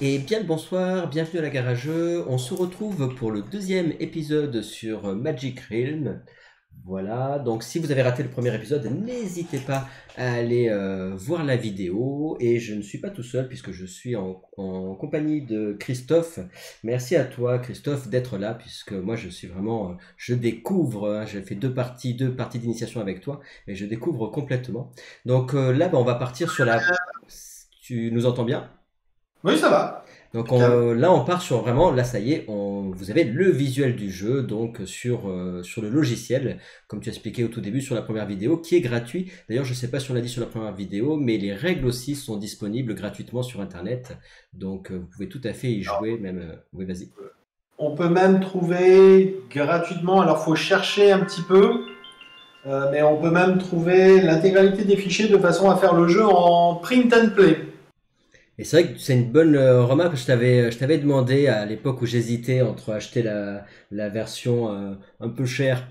Et bien le bonsoir, bienvenue à la Garageux. On se retrouve pour le deuxième épisode sur Magic Realm. Voilà, donc si vous avez raté le premier épisode, n'hésitez pas à aller voir la vidéo. Et je ne suis pas tout seul puisque je suis en compagnie de Christophe. Merci à toi Christophe d'être là puisque moi je suis vraiment, je découvre, hein, j'ai fait deux parties d'initiation avec toi et je découvre complètement. Donc là, on va partir sur la... Tu nous entends bien? Oui, ça va. Donc Impeccable. là, on part sur vraiment, là, ça y est, vous avez le visuel du jeu, donc sur le logiciel, comme tu as expliqué au tout début sur la première vidéo, qui est gratuit. D'ailleurs, je ne sais pas si on l'a dit sur la première vidéo, mais les règles aussi sont disponibles gratuitement sur Internet. Donc vous pouvez tout à fait y Alors, jouer, même... oui, vas-y. on peut même trouver gratuitement, alors faut chercher un petit peu, mais on peut même trouver l'intégralité des fichiers de façon à faire le jeu en print and play. Et c'est vrai que c'est une bonne remarque. Je t'avais demandé à l'époque où j'hésitais entre acheter la version un peu chère,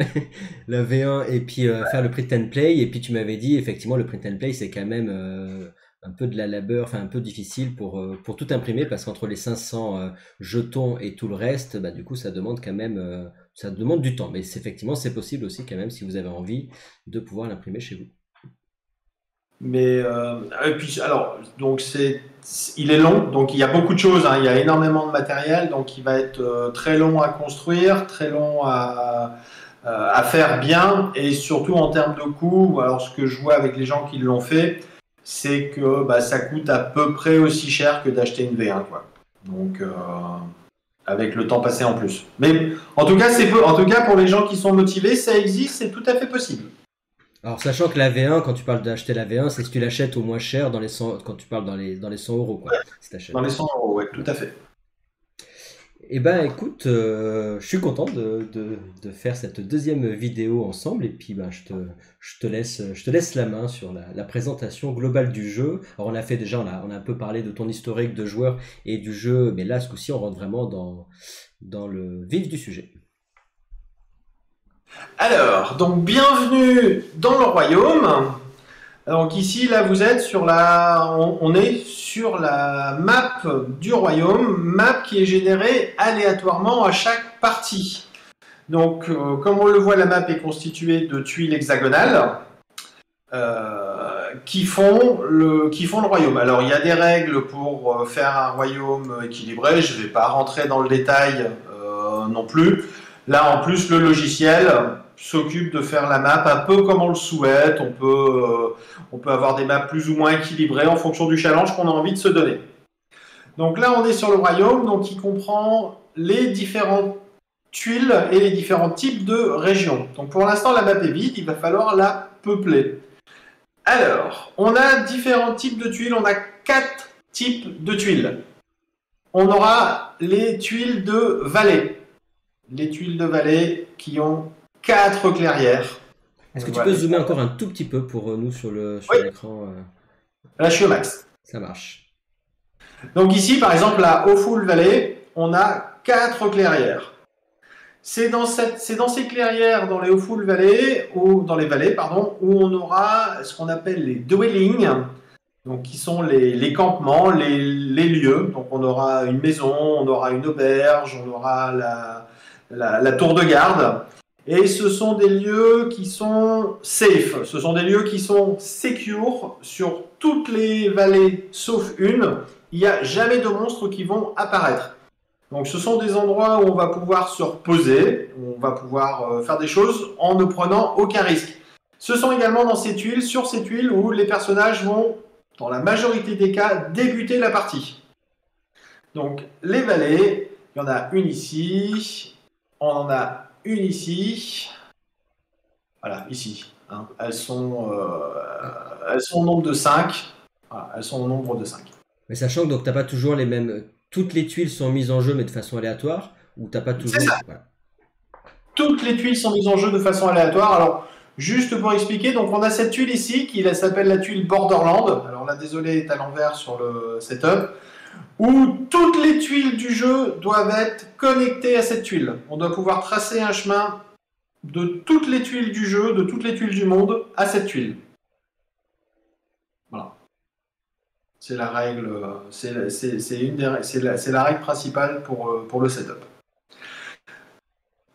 la V1, et puis faire le print and play. Et puis tu m'avais dit, effectivement, le print and play, c'est quand même un peu de la labeur, enfin un peu difficile pour tout imprimer, parce qu'entre les 500 jetons et tout le reste, bah, du coup, ça demande quand même, ça demande du temps. Mais effectivement, c'est possible aussi quand même, si vous avez envie, de pouvoir l'imprimer chez vous. Mais et puis alors donc il est long, donc il y a beaucoup de choses, hein, il y a énormément de matériel, donc il va être très long à construire, très long à faire bien, et surtout en termes de coût. Alors ce que je vois avec les gens qui l'ont fait, c'est que bah, ça coûte à peu près aussi cher que d'acheter une V1, quoi. Donc avec le temps passé en plus. Mais en tout cas, en tout cas pour les gens qui sont motivés, ça existe, c'est tout à fait possible. Alors, sachant que la V1, quand tu parles d'acheter la V1, c'est si tu l'achètes au moins cher dans les 100, quand tu parles dans les 100 euros, quoi, si Dans t'achètes. les 100 euros, ouais, tout à fait. Eh ben, écoute, je suis content de faire cette deuxième vidéo ensemble, et puis ben, je te laisse la main sur la présentation globale du jeu. Alors, on a fait déjà, on a un peu parlé de ton historique de joueur et du jeu, mais là, ce coup-ci, on rentre vraiment dans le vif du sujet. Alors, donc bienvenue dans le royaume. Donc ici, là, vous êtes sur on est sur la map du royaume, map qui est générée aléatoirement à chaque partie. Donc, comme on le voit, la map est constituée de tuiles hexagonales qui font le royaume. Alors, il y a des règles pour faire un royaume équilibré. Je ne vais pas rentrer dans le détail non plus. Là, en plus, le logiciel s'occupe de faire la map un peu comme on le souhaite. On peut avoir des maps plus ou moins équilibrées en fonction du challenge qu'on a envie de se donner. Donc là, on est sur le royaume, donc il comprend les différentes tuiles et les différents types de régions. Donc pour l'instant, la map est vide, il va falloir la peupler. Alors, on a différents types de tuiles, on a 4 types de tuiles. On aura les tuiles de vallée. Les tuiles de vallée qui ont 4 clairières. Est-ce que On tu va peux les zoomer faire. encore un tout petit peu pour nous sur Oui, l'écran là je suis au max. ça marche. Donc ici, par exemple, à Awful Valley, on a 4 clairières. C'est dans ces clairières, dans les Awful Valley, ou dans les vallées, pardon, où on aura ce qu'on appelle les dwellings, donc qui sont les campements, les lieux. Donc on aura une maison, on aura une auberge, on aura la tour de garde. Et ce sont des lieux qui sont safe, ce sont des lieux qui sont secure sur toutes les vallées sauf une. Il n'y a jamais de monstres qui vont apparaître. Donc ce sont des endroits où on va pouvoir se reposer, où on va pouvoir faire des choses en ne prenant aucun risque. Ce sont également sur ces tuiles où les personnages vont, dans la majorité des cas, débuter la partie. Donc les vallées, il y en a une ici, on en a une ici, voilà, ici. Hein. Elles sont au nombre de 5. Voilà, elles sont au nombre de 5. Mais sachant que donc t'as pas toujours les mêmes, toutes les tuiles sont mises en jeu mais de façon aléatoire, ou t'as pas C'est toujours, ça. voilà. Toutes les tuiles sont mises en jeu de façon aléatoire. Alors, juste pour expliquer, donc on a cette tuile ici qui s'appelle la tuile Borderland. Alors là, désolé, elle est à l'envers sur le setup. Où toutes les tuiles du jeu doivent être connectées à cette tuile. On doit pouvoir tracer un chemin de toutes les tuiles du jeu, de toutes les tuiles du monde, à cette tuile. Voilà. C'est la règle, c'est la règle principale pour le setup.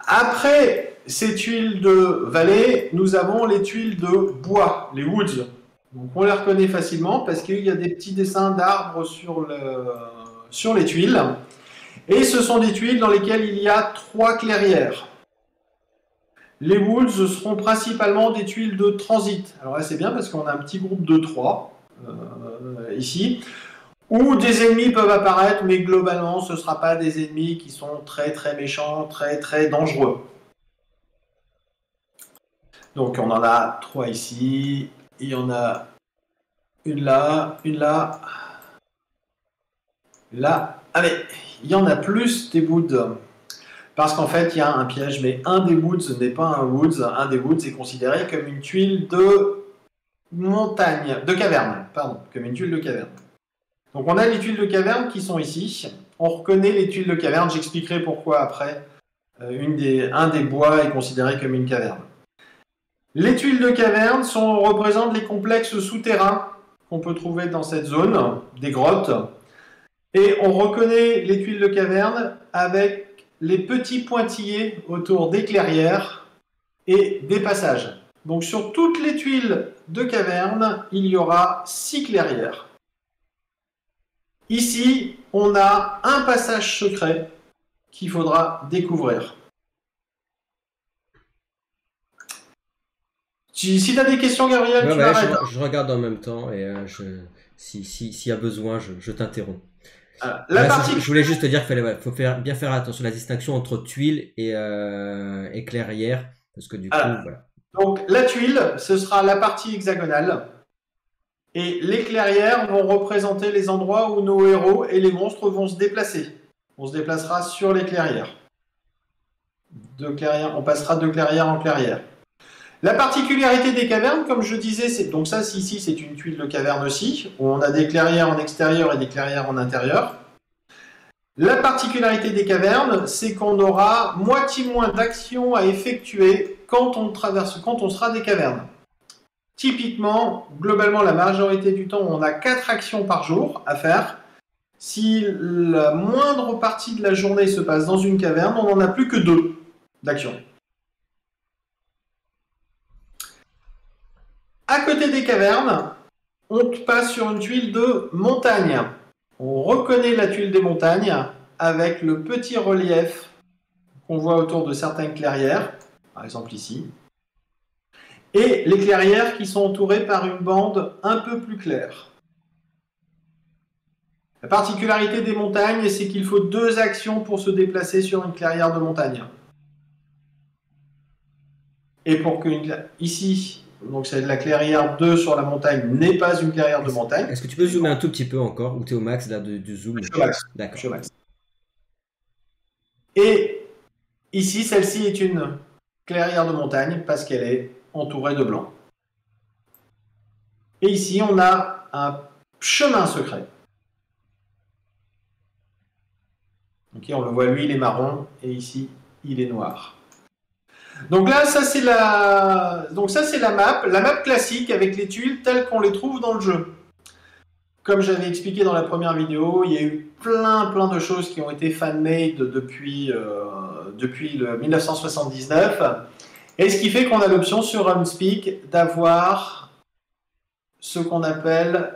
Après ces tuiles de vallée, nous avons les tuiles de bois, les woods. Donc on les reconnaît facilement parce qu'il y a des petits dessins d'arbres sur les tuiles. Et ce sont des tuiles dans lesquelles il y a 3 clairières. Les woods seront principalement des tuiles de transit. Alors là c'est bien parce qu'on a un petit groupe de 3 ici, où des ennemis peuvent apparaître, mais globalement ce ne sera pas des ennemis qui sont très très méchants, très très dangereux. Donc on en a 3 ici, il y en a une là, là. Allez, il y en a plus des woods. Parce qu'en fait, il y a un piège, mais un des woods n'est pas un woods. Un des woods est considéré comme une tuile de montagne, de caverne, pardon, comme une tuile de caverne. Donc on a les tuiles de caverne qui sont ici. On reconnaît les tuiles de caverne, j'expliquerai pourquoi après. Un des bois est considéré comme une caverne. Les tuiles de caverne représentent les complexes souterrains qu'on peut trouver dans cette zone, des grottes. Et on reconnaît les tuiles de caverne avec les petits pointillés autour des clairières et des passages. Donc sur toutes les tuiles de caverne, il y aura 6 clairières. Ici, on a un passage secret qu'il faudra découvrir. Si tu as des questions, Gabriel, tu arrêtes. Je regarde en même temps et s'il y a besoin, je t'interromps. Je voulais juste te dire qu'il faut bien faire attention à la distinction entre tuile et clairière, parce que du coup, voilà. Donc la tuile, ce sera la partie hexagonale, et les clairières vont représenter les endroits où nos héros et les monstres vont se déplacer. On se déplacera sur les clairières. On passera de clairière en clairière. La particularité des cavernes, comme je disais, donc ça ici c'est une tuile de caverne aussi, où on a des clairières en extérieur et des clairières en intérieur. La particularité des cavernes, c'est qu'on aura moitié moins d'actions à effectuer quand on sera des cavernes. Typiquement, globalement, la majorité du temps, on a 4 actions par jour à faire. Si la moindre partie de la journée se passe dans une caverne, on n'en a plus que 2 d'actions. À côté des cavernes, on passe sur une tuile de montagne. On reconnaît la tuile des montagnes avec le petit relief qu'on voit autour de certaines clairières, par exemple ici, et les clairières qui sont entourées par une bande un peu plus claire. La particularité des montagnes, c'est qu'il faut 2 actions pour se déplacer sur une clairière de montagne. Et pour que ici, donc c'est la clairière 2 sur la montagne, n'est pas une clairière de montagne. Est-ce que tu peux zoomer un tout petit peu encore, ou tu es au max là, du zoom? Je suis au max. D'accord. Je suis au max. Et ici, celle-ci est une clairière de montagne parce qu'elle est entourée de blanc. Et ici, on a un chemin secret. Ok, on le voit, lui, il est marron, et ici, il est noir. Donc là, ça c'est la map classique avec les tuiles telles qu'on les trouve dans le jeu. Comme j'avais expliqué dans la première vidéo, il y a eu plein de choses qui ont été fan-made depuis le 1979. Et ce qui fait qu'on a l'option sur RuneSpeak d'avoir ce qu'on appelle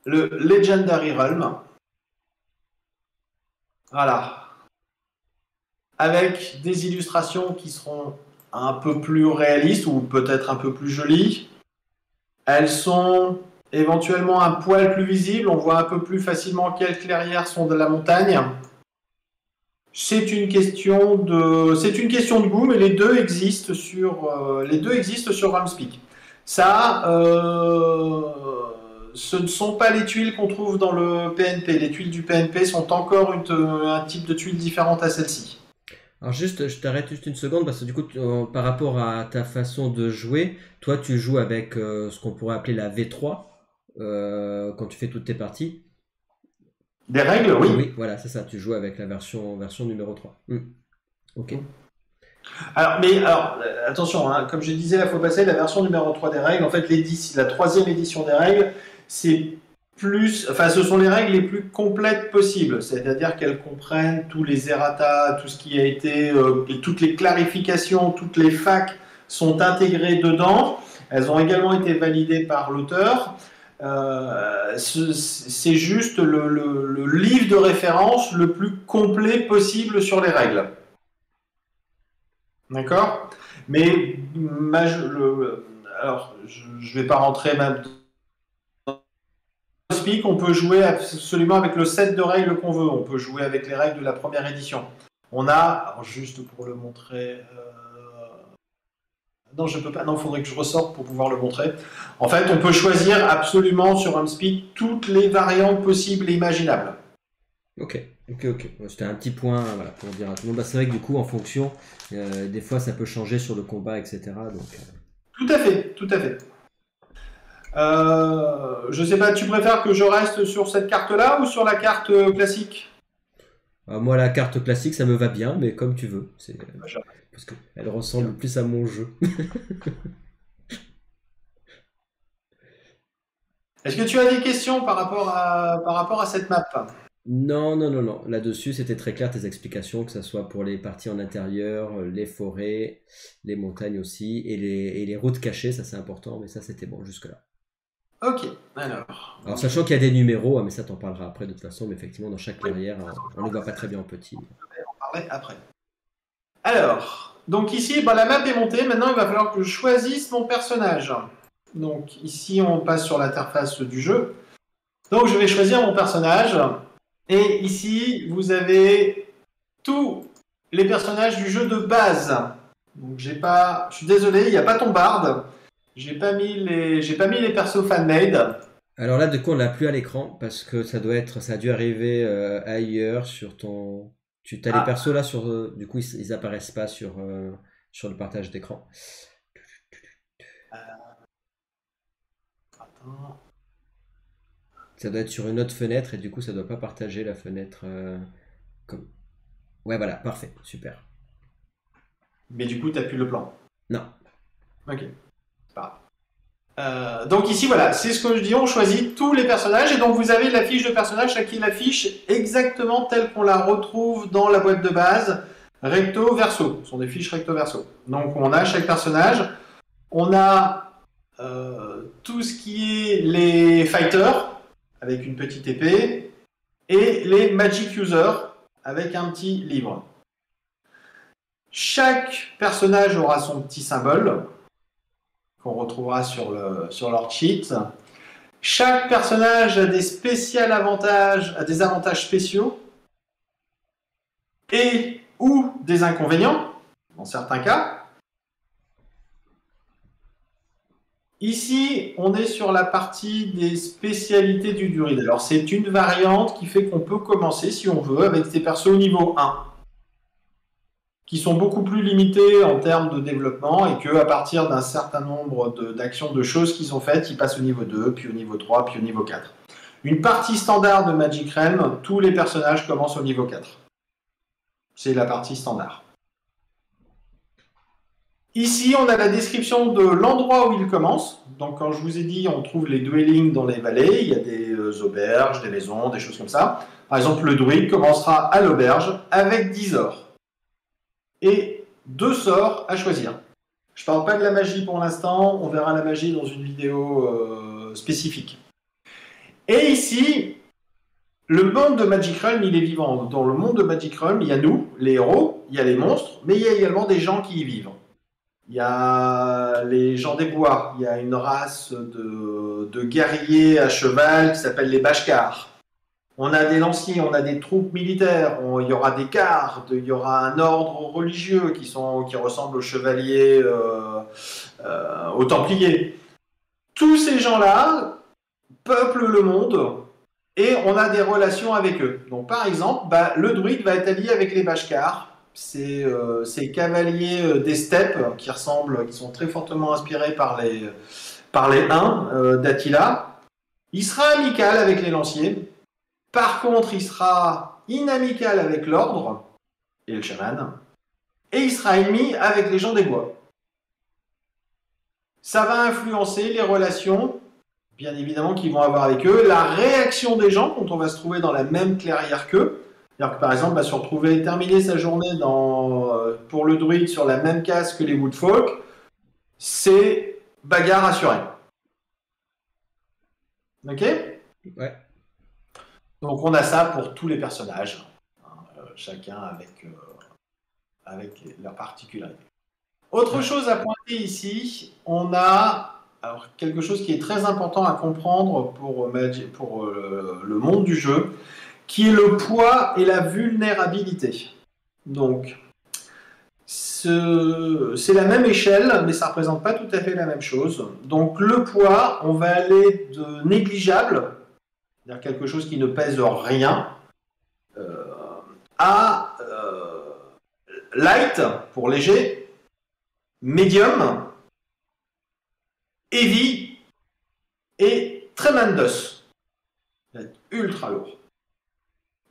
le Legendary Realm. Voilà. Avec des illustrations qui seront un peu plus réalistes ou peut-être un peu plus jolies. Elles sont éventuellement un poil plus visibles, on voit un peu plus facilement quelles clairières sont de la montagne. C'est une question de goût, mais les deux existent sur RuneSpeak. Ça, ce ne sont pas les tuiles qu'on trouve dans le PNP. Les tuiles du PNP sont encore un type de tuile différente à celle-ci. Alors juste, je t'arrête juste une seconde parce que du coup, par rapport à ta façon de jouer, toi tu joues avec ce qu'on pourrait appeler la V3 quand tu fais toutes tes parties. Des règles, oui. Oui, voilà, c'est ça, tu joues avec la version numéro 3. Ok. Alors, attention, hein, comme je disais, il faut passer la version numéro 3 des règles. En fait, la 3e édition des règles, c'est plus, enfin, ce sont les règles les plus complètes possibles, c'est-à-dire qu'elles comprennent tous les errata, tout ce qui a été, toutes les clarifications, toutes les facs sont intégrées dedans. Elles ont également été validées par l'auteur. C'est juste le livre de référence le plus complet possible sur les règles. D'accord? Mais alors, je ne vais pas rentrer même dans le speak. On peut jouer absolument avec le set de règles qu'on veut. On peut jouer avec les règles de la première édition. On a, alors juste pour le montrer. Non, je peux pas. Non, il faudrait que je ressorte pour pouvoir le montrer. En fait, on peut choisir absolument sur Speak toutes les variantes possibles et imaginables. Ok. C'était un petit point, voilà, pour dire à tout le monde. Bah, c'est vrai que du coup, en fonction, des fois, ça peut changer sur le combat, etc. Donc, Tout à fait, tout à fait. Je sais pas, tu préfères que je reste sur cette carte-là ou sur la carte classique? moi, la carte classique, ça me va bien, mais comme tu veux. Parce qu'elle ressemble plus à mon jeu. Est-ce que tu as des questions par rapport à cette map? Non. Là-dessus, c'était très clair tes explications, que ce soit pour les parties en intérieur, les forêts, les montagnes aussi, et les routes cachées, ça c'est important, mais ça c'était bon jusque-là. Ok, alors. Alors sachant qu'il y a des numéros, mais ça t'en parlera après de toute façon, mais effectivement dans chaque clairière, on ne voit pas très bien en petit. On va en parler après. Alors, donc ici, la map est montée, maintenant il va falloir que je choisisse mon personnage. Donc ici, on passe sur l'interface du jeu. Donc je vais choisir mon personnage. Et ici, vous avez tous les personnages du jeu de base. Donc je suis désolé, il n'y a pas ton bard. J'ai pas mis les persos fan-made. Alors là, du coup, on l'a plus à l'écran parce que ça a dû arriver ailleurs sur ton. Tu as les persos là du coup, ils apparaissent pas sur le partage d'écran. Attends. Ça doit être sur une autre fenêtre et du coup, ça doit pas partager la fenêtre comme. Ouais, voilà, parfait, super. Mais du coup, tu n'as plus le plan. Non. Ok, c'est pas grave. Donc ici, voilà, c'est ce que je dis, on choisit tous les personnages et donc vous avez la fiche de personnage qui est la fiche exactement telle qu'on la retrouve dans la boîte de base, recto, verso. Ce sont des fiches recto, verso. Donc on a chaque personnage, on a tout ce qui est les fighters avec une petite épée et les magic users avec un petit livre. Chaque personnage aura son petit symbole qu'on retrouvera sur leur cheat. Chaque personnage a des avantages spéciaux et ou des inconvénients, dans certains cas. Ici, on est sur la partie des spécialités du druide. Alors, c'est une variante qui fait qu'on peut commencer, si on veut, avec des persos au niveau 1. Qui sont beaucoup plus limités en termes de développement et qu'à partir d'un certain nombre d'actions, de choses qu'ils ont faites, ils passent au niveau 2, puis au niveau 3, puis au niveau 4. Une partie standard de Magic Realm, tous les personnages commencent au niveau 4. C'est la partie standard. Ici, on a la description de l'endroit où ils commencent. Donc, quand je vous ai dit, on trouve les dwellings dans les vallées. Il y a des auberges, des maisons, des choses comme ça. Par exemple, le druide commencera à l'auberge avec 10 ors. Et 2 sorts à choisir. Je ne parle pas de la magie pour l'instant, on verra la magie dans une vidéo spécifique. Et ici, le monde de Magic Realm, il est vivant. Dans le monde de Magic Realm, il y a nous, les héros, il y a les monstres, mais il y a également des gens qui y vivent. Il y a les gens des bois, il y a une race de guerriers à cheval qui s'appelle les Bashkars. On a des lanciers, on a des troupes militaires, il y aura des gardes, il y aura un ordre religieux qui ressemble aux chevaliers, aux templiers. Tous ces gens-là peuplent le monde et on a des relations avec eux. Donc par exemple, le druide va être allié avec les Bashkars, ces cavaliers des steppes qui sont très fortement inspirés par les Huns d'Attila. Il sera amical avec les lanciers. Par contre, il sera inamical avec l'ordre et le chaman, et il sera ennemi avec les gens des bois. Ça va influencer les relations bien évidemment, qu'ils vont avoir avec eux, la réaction des gens quand on va se trouver dans la même clairière qu'eux. C'est-à-dire que par exemple, se retrouver terminer sa journée pour le druide sur la même case que les Woodfolk, c'est bagarre assurée. Ok? Ouais. Donc on a ça pour tous les personnages, chacun avec leur particularité. Autre chose à pointer ici, on a quelque chose qui est très important à comprendre pour le monde du jeu, qui est le poids et la vulnérabilité. Donc, c'est la même échelle, mais ça ne représente pas tout à fait la même chose. Donc, le poids, on va aller de négligeable, c'est-à-dire quelque chose qui ne pèse rien, à light, pour léger, medium, heavy et tremendous. Ultra lourd.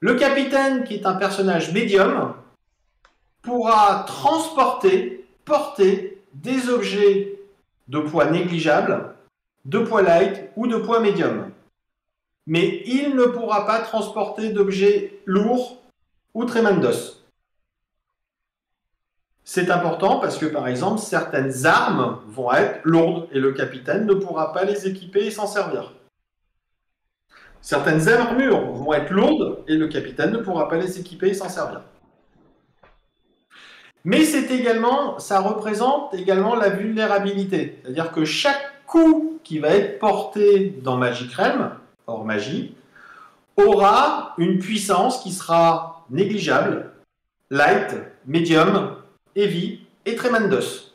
Le capitaine, qui est un personnage médium, pourra porter des objets de poids négligeable, de poids light ou de poids médium. Mais il ne pourra pas transporter d'objets lourds ou tremendous. C'est important parce que, par exemple, certaines armes vont être lourdes et le capitaine ne pourra pas les équiper et s'en servir. Certaines armures vont être lourdes et le capitaine ne pourra pas les équiper et s'en servir. Mais ça représente également la vulnérabilité. C'est-à-dire que chaque coup qui va être porté dans Magic Realm, hors magie, aura une puissance qui sera négligeable, light, medium, heavy et tremendous.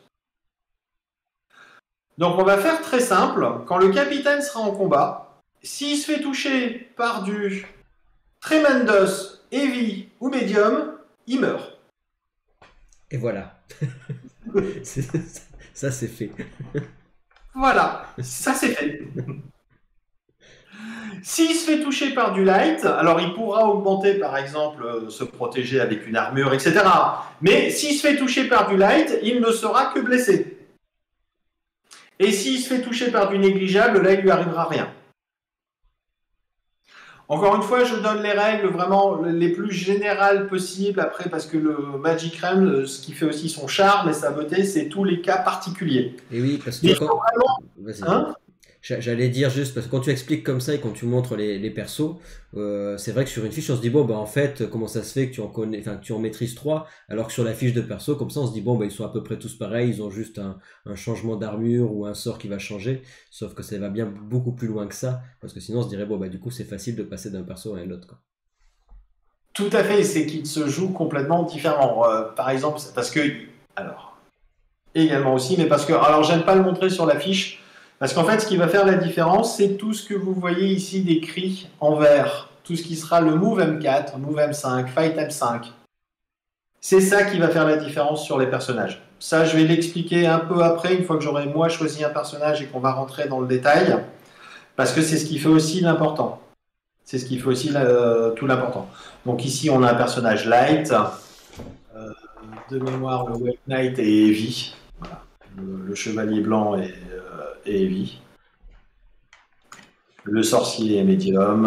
Donc on va faire très simple. Quand le capitaine sera en combat, s'il se fait toucher par du tremendous, heavy ou medium, il meurt. Et voilà. Ça, c'est fait. Voilà, ça c'est fait. S'il se fait toucher par du light, alors il pourra augmenter, par exemple, se protéger avec une armure, etc. Mais s'il se fait toucher par du light, il ne sera que blessé. Et s'il se fait toucher par du négligeable, là, il ne lui arrivera rien. Encore une fois, je donne les règles vraiment les plus générales possibles après, parce que le Magic Realm, ce qui fait aussi son charme et sa beauté, c'est tous les cas particuliers. Et oui, parce que vas-y. Hein? J'allais dire juste, parce que quand tu expliques comme ça et quand tu montres les persos, c'est vrai que sur une fiche, on se dit, bon, bah en fait, comment ça se fait que tu en maîtrises 3, alors que sur la fiche de perso, comme ça, on se dit, bon, bah ils sont à peu près tous pareils, ils ont juste un changement d'armure ou un sort qui va changer, sauf que ça va bien beaucoup plus loin que ça, parce que sinon, on se dirait, bon, bah du coup, c'est facile de passer d'un perso à un autre, quoi. Tout à fait, c'est qu'il se joue complètement différemment. Par exemple, parce que, alors, également aussi, mais parce que, alors, j'aime pas le montrer sur la fiche, parce qu'en fait, ce qui va faire la différence, c'est tout ce que vous voyez ici décrit en vert. Tout ce qui sera le Move M4, Move M5, Fight M5. C'est ça qui va faire la différence sur les personnages. Ça, je vais l'expliquer un peu après, une fois que j'aurai moi choisi un personnage et qu'on va rentrer dans le détail, parce que c'est ce qui fait aussi l'important. C'est ce qui fait aussi tout l'important. Donc ici, on a un personnage light, de mémoire, le White Knight et Heavy. Voilà. Le chevalier blanc et heavy. Le sorcier est médium.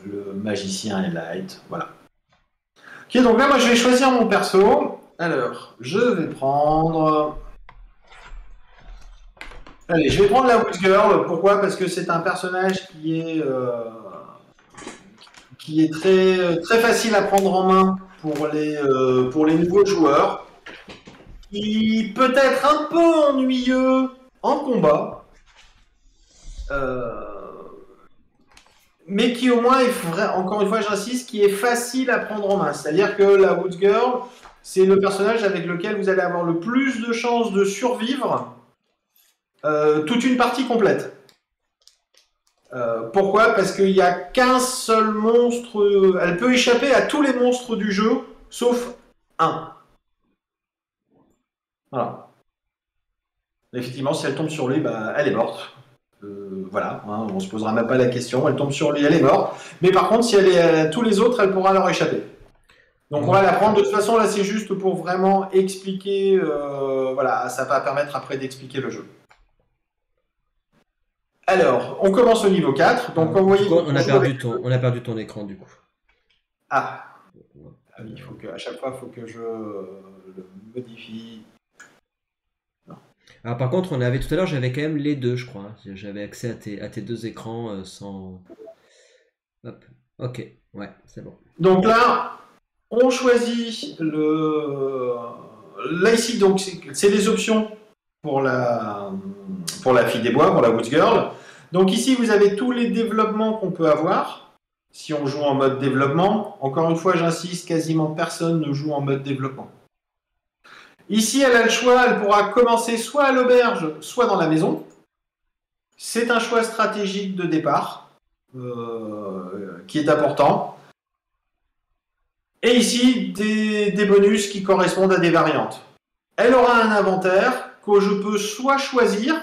Le magicien est light. Voilà. Ok, donc là, moi, je vais choisir mon perso. Alors, je vais prendre... Allez, je vais prendre la Woods Girl. Pourquoi? Parce que c'est un personnage qui est très, très facile à prendre en main pour les nouveaux joueurs. Qui peut être un peu ennuyeux en combat, mais qui au moins est vrai, encore une fois j'insiste, qui est facile à prendre en main. C'est-à-dire que la Woods Girl, c'est le personnage avec lequel vous allez avoir le plus de chances de survivre toute une partie complète. Pourquoi? Parce qu'il n'y a qu'un seul monstre, elle peut échapper à tous les monstres du jeu, sauf un. Voilà. Effectivement, si elle tombe sur lui, bah, elle est morte. Voilà, hein, on ne se posera même pas la question. Elle tombe sur lui, elle est morte. Mais par contre, si elle est tous les autres, elle pourra leur échapper. Donc on va la prendre. De toute façon, là, c'est juste pour vraiment expliquer. Voilà, ça va permettre après d'expliquer le jeu. Alors, on commence au niveau 4. Donc, quand vous voyez, on a perdu ton écran du coup. Ah, il faut que, à chaque fois, il faut que je le modifie. Alors, par contre, on avait tout à l'heure, j'avais quand même les deux, je crois. J'avais accès à tes deux écrans sans. Hop. Ok, ouais, c'est bon. Donc là, on choisit le. Là ici, donc c'est les options pour la fille des bois, pour la Woods Girl. Donc ici, vous avez tous les développements qu'on peut avoir. Si on joue en mode développement, encore une fois, j'insiste, quasiment personne ne joue en mode développement. Ici, elle a le choix, elle pourra commencer soit à l'auberge, soit dans la maison. C'est un choix stratégique de départ qui est important. Et ici, des bonus qui correspondent à des variantes. Elle aura un inventaire que je peux soit choisir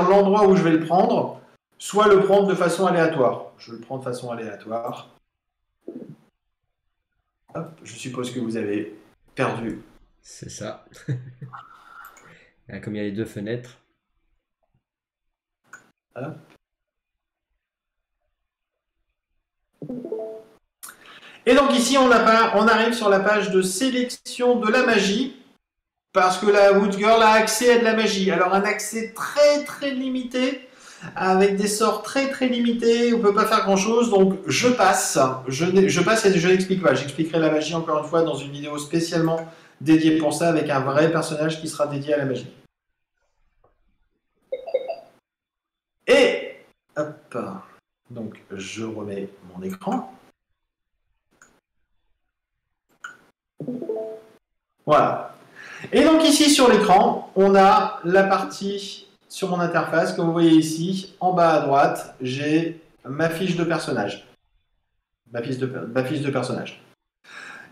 l'endroit où je vais le prendre, soit le prendre de façon aléatoire. Je le prends de façon aléatoire. Hop, je suppose que vous avez perdu. C'est ça. Comme il y a les deux fenêtres. Hop. Et donc ici, on arrive sur la page de sélection de la magie, parce que la Woods Girl a accès à de la magie. Alors un accès très très limité, avec des sorts très très limités, on ne peut pas faire grand chose, donc je passe. Je passe et je n'explique pas. J'expliquerai la magie encore une fois dans une vidéo spécialement dédiée pour ça, avec un vrai personnage qui sera dédié à la magie. Et hop, donc je remets mon écran. Voilà. Et donc ici sur l'écran, on a la partie sur mon interface. Comme vous voyez ici, en bas à droite, j'ai ma fiche de personnage. Ma fiche de personnage.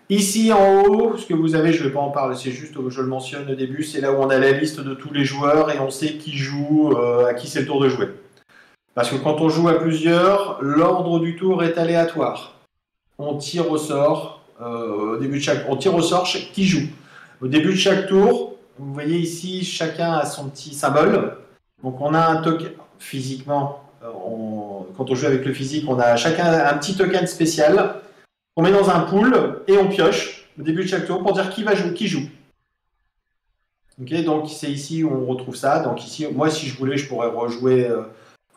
Ici en haut, ce que vous avez, je ne vais pas en parler, c'est juste que je le mentionne au début, c'est là où on a la liste de tous les joueurs et on sait qui joue, à qui c'est le tour de jouer. Parce que quand on joue à plusieurs, l'ordre du tour est aléatoire. On tire au sort, on tire au sort qui joue. Au début de chaque tour, vous voyez ici, chacun a son petit symbole. Donc on a un token, physiquement, quand on joue avec le physique, on a chacun un petit token spécial qu'on met dans un pool et on pioche au début de chaque tour pour dire qui va jouer, qui joue. Okay, donc c'est ici où on retrouve ça. Donc ici, moi si je voulais, je pourrais rejouer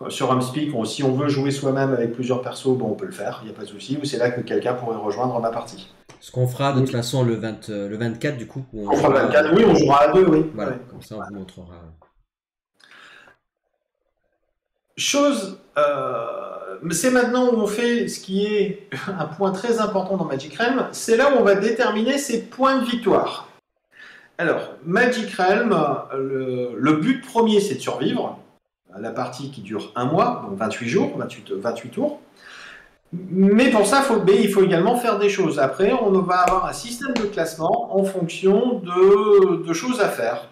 sur Humspeak. Si on veut jouer soi-même avec plusieurs persos, bon, on peut le faire, il n'y a pas de souci. Ou c'est là que quelqu'un pourrait rejoindre ma partie. Ce qu'on fera de toute façon le 24 du coup. On fera le 24, oui, on jouera à deux, oui. Voilà, ouais. Comme ça on vous montrera. Chose, c'est maintenant où on fait ce qui est un point très important dans Magic Realm, c'est là où on va déterminer ses points de victoire. Alors, Magic Realm, le but premier c'est de survivre, la partie qui dure un mois, donc 28 jours, 28 tours. Mais pour ça, il faut également faire des choses. Après, on va avoir un système de classement en fonction de choses à faire.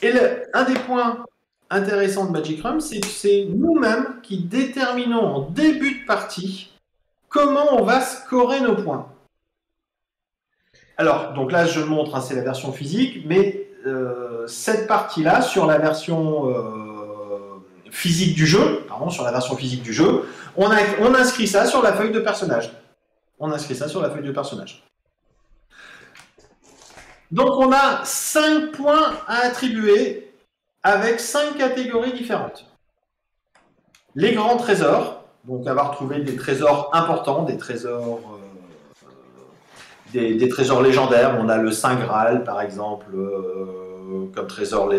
Et un des points intéressants de Magic Realm, c'est que c'est nous-mêmes qui déterminons en début de partie comment on va scorer nos points. Alors, donc là, je montre, hein, c'est la version physique, mais cette partie-là, sur la version physique du jeu, on inscrit ça sur la feuille de personnage. Donc on a 5 points à attribuer avec 5 catégories différentes. Les grands trésors, donc avoir trouvé des trésors importants, des trésors légendaires. On a le Saint Graal par exemple comme trésor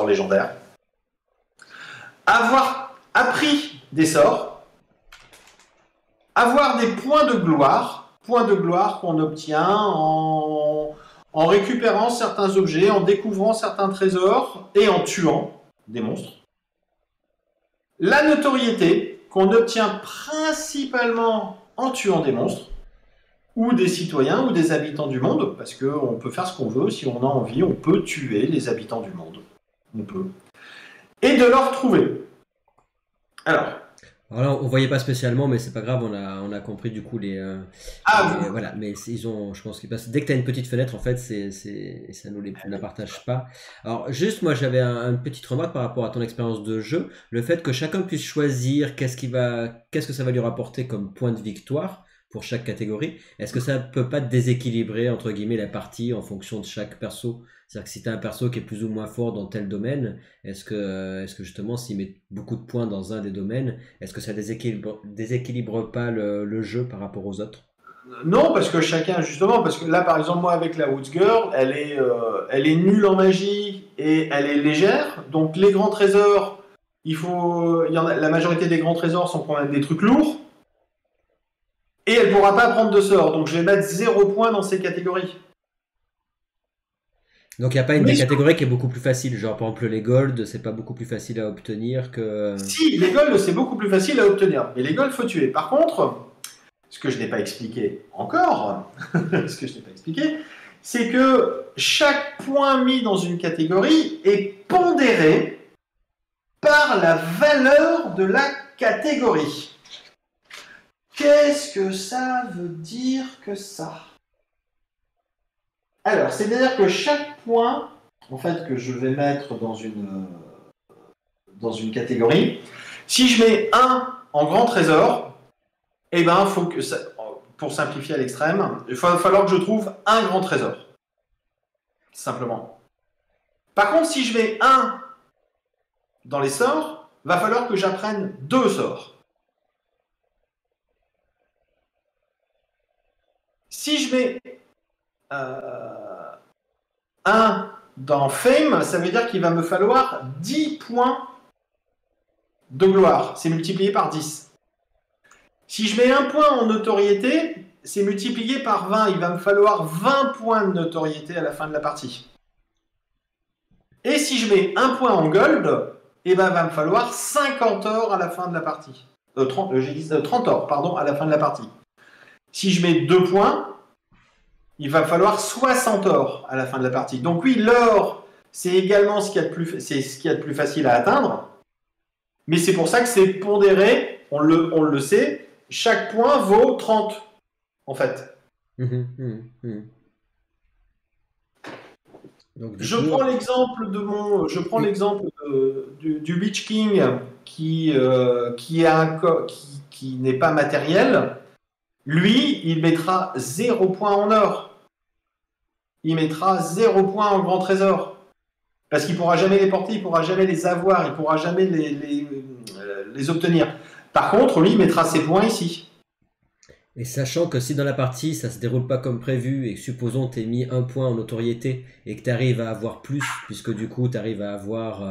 légendaire. Avoir appris des sorts, avoir des points de gloire qu'on obtient en récupérant certains objets, en découvrant certains trésors et en tuant des monstres. La notoriété qu'on obtient principalement en tuant des monstres ou des citoyens ou des habitants du monde, parce qu'on peut faire ce qu'on veut, si on a envie, on peut tuer les habitants du monde. On peut. Et de leur trouver. Alors. Alors là, on voyait pas spécialement, mais c'est pas grave, on a compris du coup Ah, voilà, mais ils ont, je pense qu'ils passent. Dès que tu as une petite fenêtre, en fait, ça nous la partage pas. Alors, juste, moi, j'avais une petite remarque par rapport à ton expérience de jeu. Le fait que chacun puisse choisir qu'est-ce que ça va lui rapporter comme point de victoire pour chaque catégorie. Est-ce que ça peut pas déséquilibrer, entre guillemets, la partie en fonction de chaque perso? C'est-à-dire que si tu as un perso qui est plus ou moins fort dans tel domaine, est-ce que justement, s'il met beaucoup de points dans un des domaines, est-ce que ça déséquilibre pas le jeu par rapport aux autres? non, parce que chacun, justement, parce que là, par exemple, moi, avec la Woods Girl, elle est nulle en magie et elle est légère. Donc, les grands trésors, la majorité des grands trésors sont quand même des trucs lourds. Et elle ne pourra pas prendre de sort. Donc, je vais mettre 0 point dans ces catégories. Donc il n'y a pas une Mais des catégories qui est beaucoup plus facile, genre par exemple les gold, c'est pas beaucoup plus facile à obtenir que... si, les golds, c'est beaucoup plus facile à obtenir. Mais les golds, faut tuer. Par contre, ce que je n'ai pas expliqué encore, ce que je n'ai pas expliqué, c'est que chaque point mis dans une catégorie est pondéré par la valeur de la catégorie. Qu'est-ce que ça veut dire que ça? Alors, c'est-à-dire que chaque point, en fait, que je vais mettre dans une catégorie, si je mets un en grand trésor, eh ben, faut que ça, pour simplifier à l'extrême, il va falloir que je trouve un grand trésor. Simplement. Par contre, si je mets un dans les sorts, va falloir que j'apprenne 2 sorts. Si je mets un dans Fame, ça veut dire qu'il va me falloir 10 points de gloire. C'est multiplié par 10. Si je mets un point en notoriété, c'est multiplié par 20. Il va me falloir 20 points de notoriété à la fin de la partie. Et si je mets un point en gold, eh ben, il va me falloir 50 or à la fin de la partie. 30 or, pardon, à la fin de la partie. Si je mets 2 points, il va falloir 60 or à la fin de la partie. Donc oui, l'or, c'est également ce qu'il y a de plus facile à atteindre. Mais c'est pour ça que c'est pondéré, on le sait, chaque point vaut 30, en fait. Donc, Prends l'exemple du Witch King qui n'est pas matériel. Lui, il mettra 0 point en or. Il mettra 0 point en grand trésor. Parce qu'il ne pourra jamais les porter, il ne pourra jamais les avoir, il ne pourra jamais les obtenir. Par contre, lui, il mettra ses points ici. Et sachant que si dans la partie ça se déroule pas comme prévu et que supposons tu aies mis un point en notoriété et que tu arrives à avoir plus, puisque du coup tu arrives à avoir,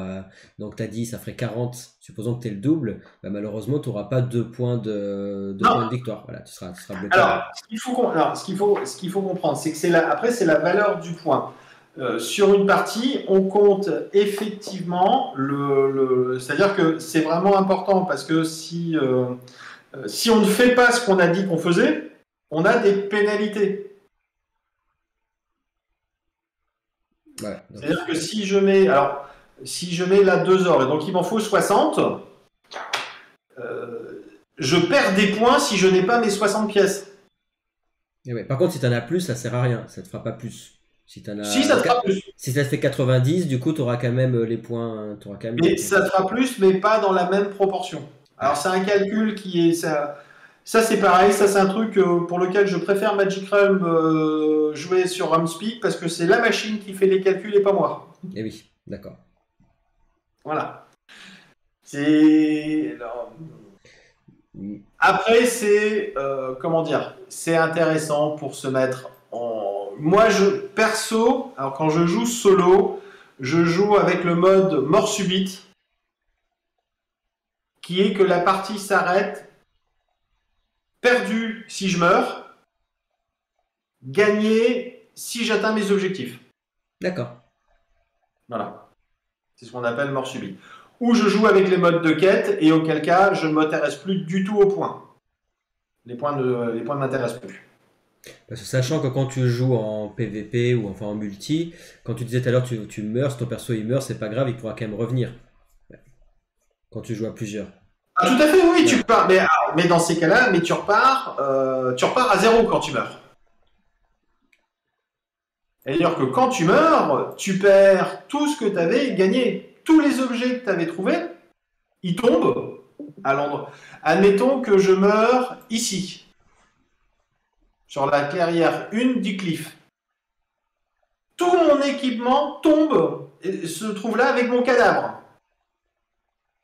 donc tu as dit ça ferait 40, supposons que tu es le double, bah malheureusement tu n'auras pas 2 points de victoire. Voilà, tu seras bloqué. Alors, ce qu'il faut comprendre, c'est que après c'est la valeur du point. Sur une partie, on compte effectivement c'est-à-dire que c'est vraiment important parce que si on ne fait pas ce qu'on a dit qu'on faisait, on a des pénalités. Ouais, c'est-à-dire que si je mets là 2 or, et donc il m'en faut 60, je perds des points si je n'ai pas mes 60 pièces. Et ouais. Par contre, si tu en as plus, ça sert à rien, ça te fera pas plus. Si ça te fera plus. Si ça te fait 90, du coup, tu auras quand même les points. Mais ça te fera plus, mais pas dans la même proportion. Alors, c'est un calcul qui est... Ça c'est pareil. Ça, c'est un truc pour lequel je préfère Magic Realm jouer sur Ramspeak parce que c'est la machine qui fait les calculs et pas moi. Eh oui, d'accord. Voilà. Après, c'est... comment dire? C'est intéressant pour se mettre en... Moi, perso, alors quand je joue solo, je joue avec le mode mort subite, qui est que la partie s'arrête, perdu si je meurs, gagné si j'atteins mes objectifs. D'accord. Voilà. C'est ce qu'on appelle mort subite. Ou je joue avec les modes de quête, et auquel cas, je ne m'intéresse plus du tout aux points. Les points ne m'intéressent plus. Parce que sachant que quand tu joues en PVP ou enfin en multi, quand tu disais tout à l'heure tu meurs, si ton perso il meurt, c'est pas grave, il pourra quand même revenir. Quand tu joues à plusieurs. Ah, tout à fait, oui, tu pars. Mais dans ces cas-là, mais tu repars à zéro quand tu meurs. C'est-à-dire que quand tu meurs, tu perds tout ce que tu avais gagné. Tous les objets que tu avais trouvés, ils tombent à l'endroit. Admettons que je meurs ici, sur la clairière 1 du cliff. Tout mon équipement tombe et se trouve là avec mon cadavre.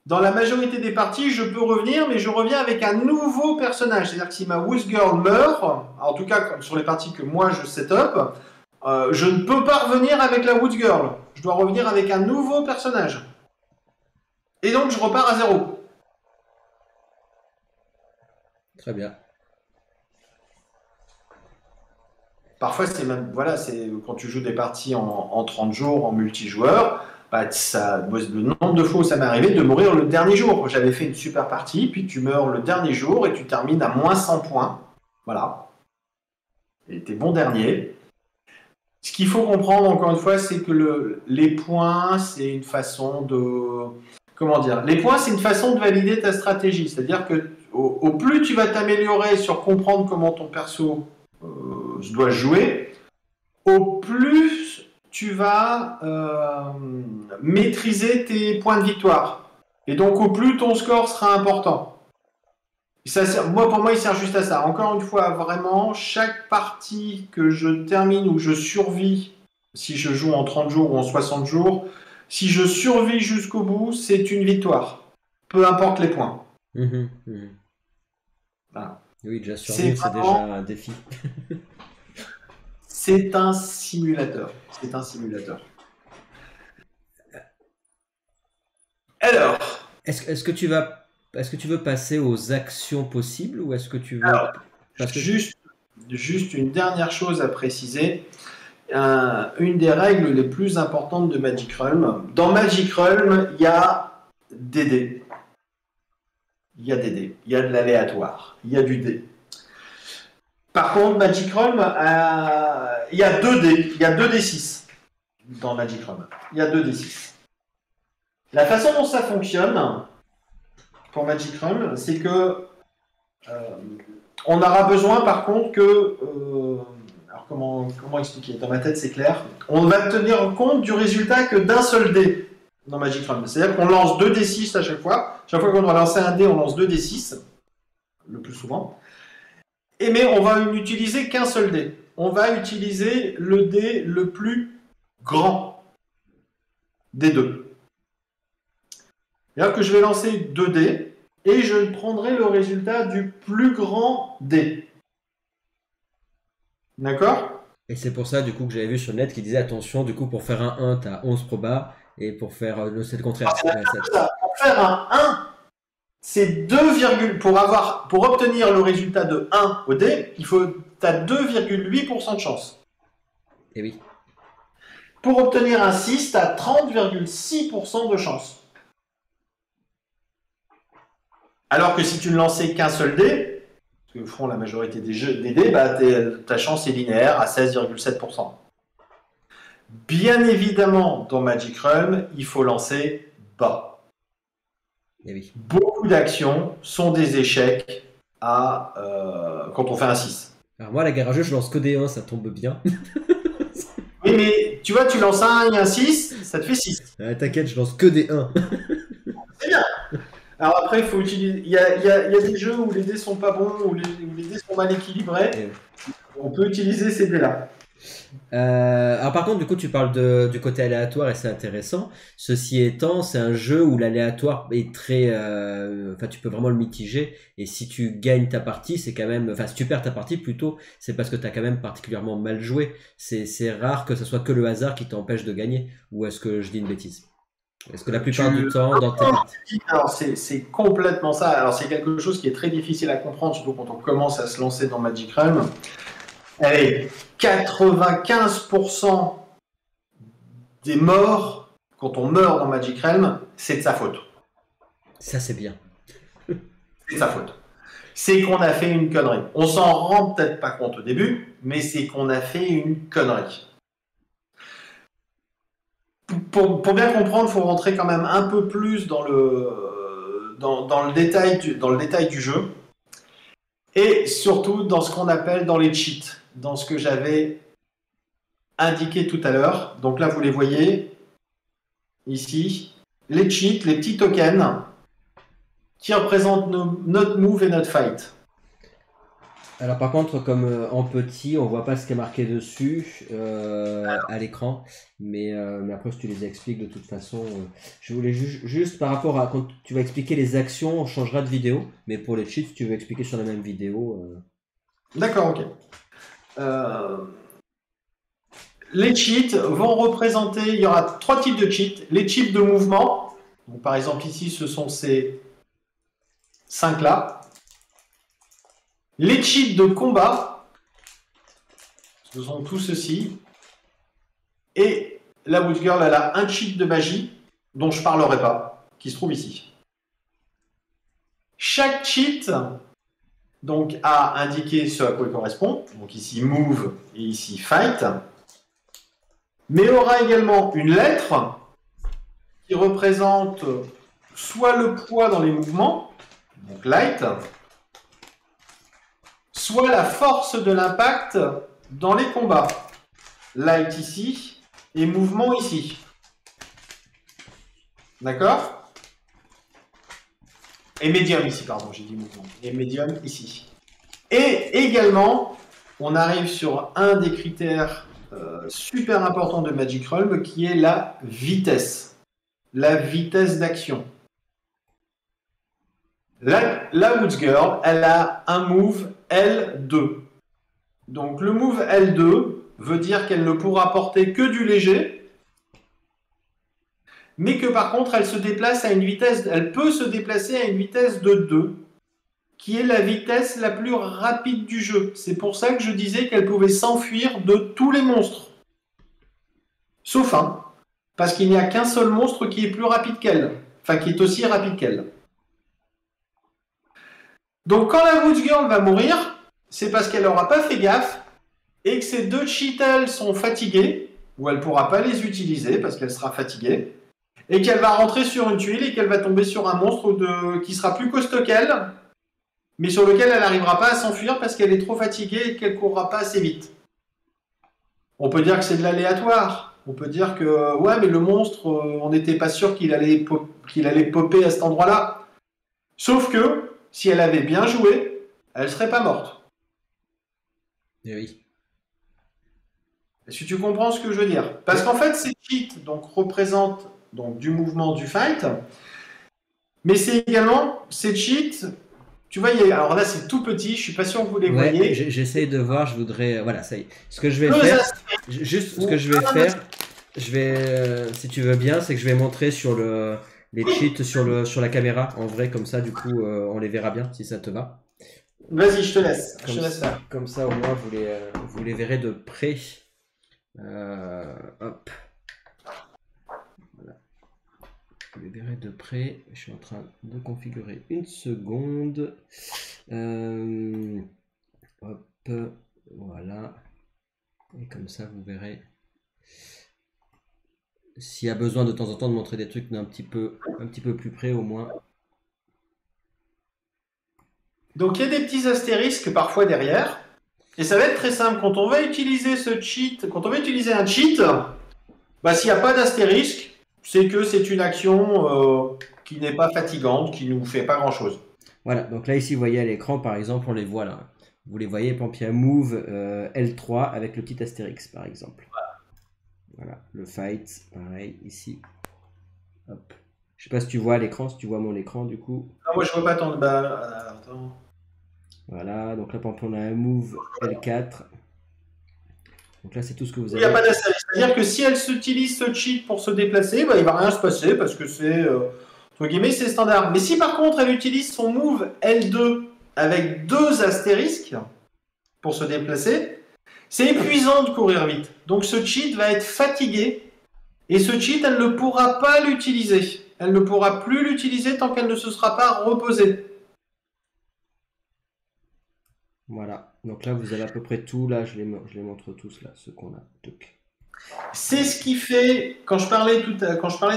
Dans la majorité des parties, je peux revenir, mais je reviens avec un nouveau personnage. C'est-à-dire que si ma Woods Girl meurt, en tout cas sur les parties que moi je set up, je ne peux pas revenir avec la Woods Girl. Je dois revenir avec un nouveau personnage. Et donc je repars à zéro. Très bien. Parfois, c'est même, voilà, c'est quand tu joues des parties en 30 jours, en multijoueur, bah, le nombre de fois où ça m'est arrivé de mourir le dernier jour. J'avais fait une super partie, puis tu meurs le dernier jour et tu termines à moins 100 points. Voilà. Et t'es bon dernier. Ce qu'il faut comprendre, encore une fois, c'est que les points, c'est une façon de... Comment dire? Les points, c'est une façon de valider ta stratégie. C'est-à-dire que au plus tu vas t'améliorer sur comprendre comment ton perso doit jouer, au plus tu vas maîtriser tes points de victoire. Et donc, au plus ton score sera important. Pour moi, il sert juste à ça. Encore une fois, vraiment, chaque partie que je termine ou je survis, si je joue en 30 jours ou en 60 jours, si je survis jusqu'au bout, c'est une victoire. Peu importe les points. Voilà. Oui, déjà survivre, c'est déjà un défi. C'est un simulateur. C'est un simulateur. Alors. Est-ce que tu veux passer aux actions possibles ou est-ce que tu veux... Alors, juste une dernière chose à préciser. Une des règles les plus importantes de Magic Realm. Dans Magic Realm, il y a des dés. Il y a de l'aléatoire. Il y a du dé. Par contre, Magic Realm, il y a 2 dés. Il y a 2 D6 dans Magic Realm. Il y a 2 D6. La façon dont ça fonctionne pour Magic Realm, c'est que on aura besoin par contre que... alors comment expliquer? Dans ma tête, c'est clair. On va tenir compte du résultat que d'un seul dé dans Magic Realm. C'est-à-dire qu'on lance 2 D6 à chaque fois. Chaque fois qu'on doit lancer un dé, on lance 2 D6, le plus souvent. Mais on va n'utiliser qu'un seul dé. On va utiliser le dé le plus grand des deux. C'est-à-dire que je vais lancer 2 dés et je prendrai le résultat du plus grand dé. D'accord? Et c'est pour ça, du coup, que j'avais vu sur le net qui disait attention, du coup, pour faire un 1, tu as 11 probas, et pour faire c'est le contraire. Pour faire un 1, c'est 2, pour obtenir le résultat de 1 au dé, tu as 2,8% de chance. Et oui. Pour obtenir un 6, tu as 30,6% de chance. Alors que si tu ne lançais qu'un seul dé, ce que feront la majorité des dés, bah, ta chance est linéaire à 16,7%. Bien évidemment, dans Magic Realm, il faut lancer bas. Et oui. Beaucoup d'actions sont des échecs quand on fait un 6. Alors moi, la garageuse, je lance que des 1, ça tombe bien. Oui, mais tu vois, tu lances un 1 et un 6, ça te fait 6. T'inquiète, je lance que des 1. C'est bien. Alors après, il faut utiliser. Il y a des jeux où les dés sont pas bons, où les dés sont mal équilibrés. On peut utiliser ces dés-là. Alors par contre, du coup, tu parles du côté aléatoire et c'est intéressant. Ceci étant, c'est un jeu où l'aléatoire est très... Enfin, tu peux vraiment le mitiger. Et si tu gagnes ta partie, c'est quand même... Enfin, si tu perds ta partie, plutôt, c'est parce que tu as quand même particulièrement mal joué. C'est rare que ce soit que le hasard qui t'empêche de gagner. Ou est-ce que je dis une bêtise? Est-ce que la plupart du temps, dans tes parties... Alors, c'est complètement ça. Alors, c'est quelque chose qui est très difficile à comprendre, surtout quand on commence à se lancer dans Magic Realm. Allez, 95% des morts, quand on meurt dans Magic Realm, c'est de sa faute. Ça, c'est bien. C'est de sa faute. C'est qu'on a fait une connerie. On s'en rend peut-être pas compte au début, mais c'est qu'on a fait une connerie. Pour bien comprendre, il faut rentrer quand même un peu plus dans dans le détail du jeu, et surtout dans ce qu'on appelle dans les cheats, dans ce que j'avais indiqué tout à l'heure. Donc là, vous les voyez ici, les cheats, les petits tokens qui représentent notre move et notre fight. Alors par contre, comme en petit, on voit pas ce qui est marqué dessus à l'écran, mais après si tu les expliques de toute façon, je voulais juste par rapport à quand tu vas expliquer les actions, on changera de vidéo, mais pour les cheats, tu veux expliquer sur la même vidéo. D'accord, ok. Les cheats vont représenter, il y aura 3 types de cheats. Les cheats de mouvement, donc par exemple ici ce sont ces 5 là. Les cheats de combat, ce sont tous ceux-ci. Et la Woods Girl, elle a un cheat de magie, dont je ne parlerai pas, qui se trouve ici. Chaque cheat donc, a indiqué ce à quoi il correspond, donc ici move et ici fight, mais aura également une lettre qui représente soit le poids dans les mouvements, donc light, soit la force de l'impact dans les combats. Light ici et mouvement ici. D'accord? Et médium ici, pardon, j'ai dit mouvement. Et médium ici. Et également, on arrive sur un des critères super importants de Magic Realm qui est la vitesse. La vitesse d'action. La Woods Girl, elle a un move L2. Donc le move L2 veut dire qu'elle ne pourra porter que du léger, mais que par contre elle se déplace à une vitesse, elle peut se déplacer à une vitesse de 2, qui est la vitesse la plus rapide du jeu. C'est pour ça que je disais qu'elle pouvait s'enfuir de tous les monstres. Sauf un, parce qu'il n'y a qu'un seul monstre qui est plus rapide qu'elle, enfin qui est aussi rapide qu'elle. Donc quand la Woods Girl va mourir, c'est parce qu'elle n'aura pas fait gaffe et que ces 2 cheats sont fatigués, ou elle ne pourra pas les utiliser parce qu'elle sera fatiguée, et qu'elle va rentrer sur une tuile et qu'elle va tomber sur un monstre qui sera plus costaud qu'elle, mais sur lequel elle n'arrivera pas à s'enfuir parce qu'elle est trop fatiguée et qu'elle ne courra pas assez vite. On peut dire que c'est de l'aléatoire. On peut dire que, ouais, mais le monstre, on n'était pas sûr qu'il allait popper à cet endroit-là. Sauf que, si elle avait bien joué, elle ne serait pas morte. Et oui. Est-ce que tu comprends ce que je veux dire? Parce qu'en fait, ces cheats donc, représentent donc, du mouvement du fight, mais c'est également ces cheats. Tu vois, alors là, c'est tout petit, je suis pas sûr que vous les voyez. J'essaye de voir, je voudrais. Voilà, ça y est. Ce que je vais faire, juste ce que je vais faire, si tu veux bien, c'est que je vais montrer sur les cheats sur la caméra, en vrai, comme ça, du coup, on les verra bien, si ça te va. Vas-y, je te laisse. Je te laisse faire. Comme ça, au moins, vous les verrez de près. Hop. Voilà. Vous les verrez de près. Je suis en train de configurer une seconde. Hop. Voilà. Et comme ça, vous verrez. S'il y a besoin de temps en temps de montrer des trucs un petit peu plus près, au moins. Donc il y a des petits astérisques parfois derrière. Et ça va être très simple. Quand on va utiliser ce cheat, quand on va utiliser un cheat, bah, s'il n'y a pas d'astérisque, c'est que c'est une action qui n'est pas fatigante, qui ne nous fait pas grand-chose. Voilà, donc là ici vous voyez à l'écran par exemple, on les voit là. Vous les voyez, par exemple, il y a Move L3 avec le petit astérix par exemple. Voilà, le fight, pareil ici. Hop. Je sais pas si tu vois à l'écran, si tu vois mon écran du coup. Non, moi je vois pas ton. Attends. Voilà, donc là par exemple on a un Move L4. Donc là c'est tout ce que vous avez. Il n'y a pas d'astérisque. C'est-à-dire que si elle utilise ce cheat pour se déplacer, bah, il ne va rien se passer parce que c'est, entre guillemets, c'est standard. Mais si par contre elle utilise son move L2 avec 2 astérisques pour se déplacer, c'est épuisant de courir vite. Donc ce cheat va être fatigué et ce cheat, elle ne pourra pas l'utiliser. Elle ne pourra plus l'utiliser tant qu'elle ne se sera pas reposée. Voilà, donc là vous avez à peu près tout, là je les montre tous là, ceux qu'on a. C'est ce qui fait, quand je parlais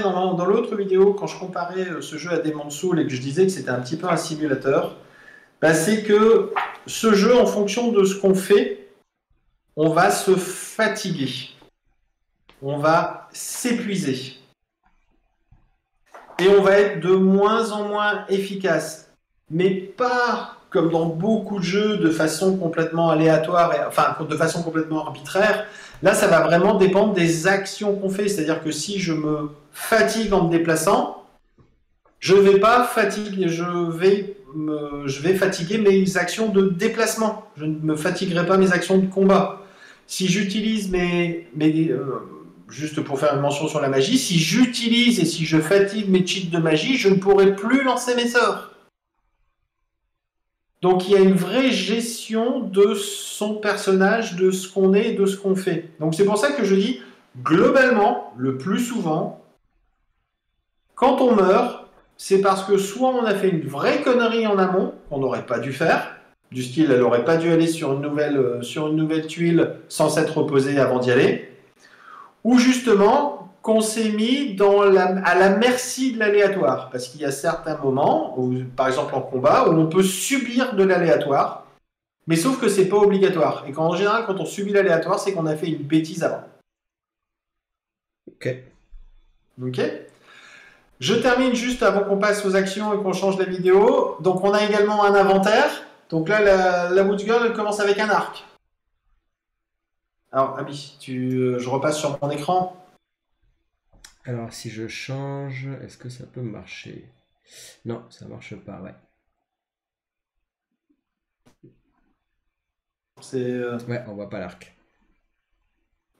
dans l'autre vidéo, quand je comparais ce jeu à Demon's Souls et que je disais que c'était un petit peu un simulateur, bah, c'est que ce jeu, en fonction de ce qu'on fait, on va se fatiguer, on va s'épuiser et on va être de moins en moins efficace. Mais pas comme dans beaucoup de jeux de façon complètement aléatoire, enfin de façon complètement arbitraire. Là, ça va vraiment dépendre des actions qu'on fait. C'est-à-dire que si je me fatigue en me déplaçant, je vais pas fatiguer, je vais fatiguer mes actions de déplacement. Je ne me fatiguerai pas mes actions de combat. Si j'utilise juste pour faire une mention sur la magie, si j'utilise et si je fatigue mes cheats de magie, je ne pourrai plus lancer mes sorts. Donc il y a une vraie gestion de son personnage, de ce qu'on est et de ce qu'on fait. Donc c'est pour ça que je dis, globalement, le plus souvent, quand on meurt, c'est parce que soit on a fait une vraie connerie en amont, qu'on n'aurait pas dû faire, du style elle n'aurait pas dû aller sur une nouvelle tuile sans s'être reposée avant d'y aller, ou justement qu'on s'est mis à la merci de l'aléatoire. Parce qu'il y a certains moments, par exemple en combat, où on peut subir de l'aléatoire, mais sauf que c'est pas obligatoire. Et qu'en général, quand on subit l'aléatoire, c'est qu'on a fait une bêtise avant. Ok. Ok. Je termine juste avant qu'on passe aux actions et qu'on change la vidéo. Donc on a également un inventaire. Donc là, la Woods Girl, elle commence avec un arc. Alors, Abby, je repasse sur mon écran. Alors, si je change, est-ce que ça peut marcher? Non, ça marche pas, ouais. Ouais, on voit pas l'arc.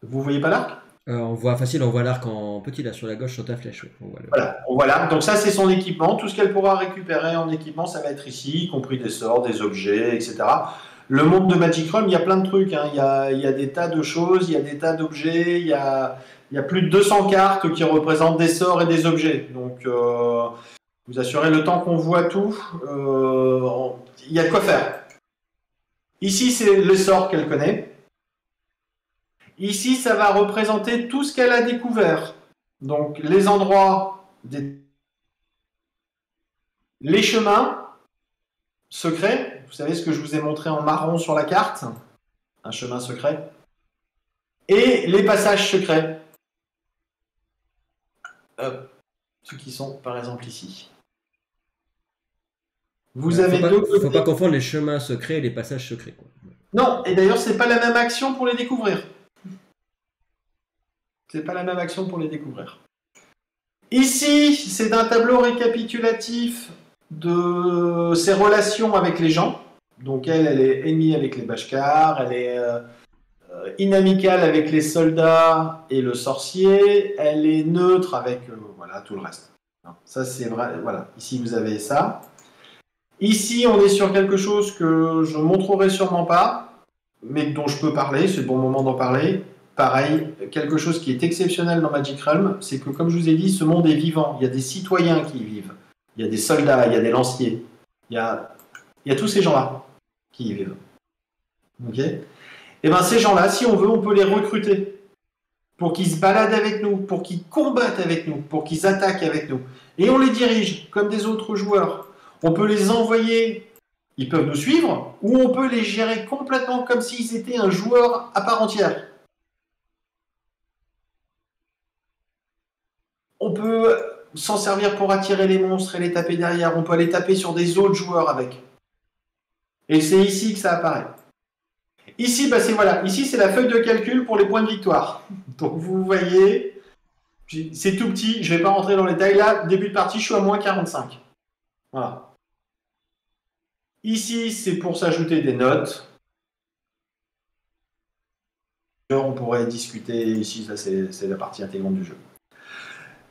Vous voyez pas l'arc? On voit facile, on voit l'arc en petit là sur la gauche sur ta flèche. Ouais. On voit l'arc. Donc ça, c'est son équipement. Tout ce qu'elle pourra récupérer en équipement, ça va être ici, y compris des sorts, des objets, etc. Le monde de Magic Realm, il y a plein de trucs. Hein. Il y a des tas de choses, il y a des tas d'objets, il y a plus de 200 cartes qui représentent des sorts et des objets. Donc, vous assurez le temps qu'on voit tout, il y a de quoi faire. Ici, c'est le sort qu'elle connaît. Ici, ça va représenter tout ce qu'elle a découvert. Donc, les endroits, les chemins secrets. Vous savez ce que je vous ai montré en marron sur la carte? Un chemin secret. Et les passages secrets. Ceux qui sont, par exemple, ici. Vous avez faut pas confondre les chemins secrets et les passages secrets. Quoi. Non, et d'ailleurs, c'est pas la même action pour les découvrir. C'est pas la même action pour les découvrir. Ici, c'est un tableau récapitulatif de ses relations avec les gens. Donc elle est ennemie avec les Bashkars, elle est inamicale avec les soldats et le sorcier, elle est neutre avec voilà, tout le reste. Ça, c'est vrai. Voilà, ici, vous avez ça. Ici, on est sur quelque chose que je ne montrerai sûrement pas, mais dont je peux parler, c'est le bon moment d'en parler. Pareil, quelque chose qui est exceptionnel dans Magic Realm, c'est que, comme je vous ai dit, ce monde est vivant. Il y a des citoyens qui y vivent. Il y a des soldats, il y a des lanciers. Il y a tous ces gens-là qui y vivent. Ok ? Et bien, ces gens-là, si on veut, on peut les recruter pour qu'ils se baladent avec nous, pour qu'ils combattent avec nous, pour qu'ils attaquent avec nous. Et on les dirige comme des autres joueurs. On peut les envoyer, ils peuvent nous suivre, ou on peut les gérer complètement comme s'ils étaient un joueur à part entière. On peut s'en servir pour attirer les monstres et les taper derrière. On peut aller taper sur des autres joueurs avec. Et c'est ici que ça apparaît. Ici, bah voilà. Ici, c'est la feuille de calcul pour les points de victoire. Donc vous voyez, c'est tout petit. Je ne vais pas rentrer dans les détails. Là, début de partie, je suis à moins 45. Voilà. Ici, c'est pour s'ajouter des notes. On pourrait discuter ici. Ça, c'est la partie intégrante du jeu.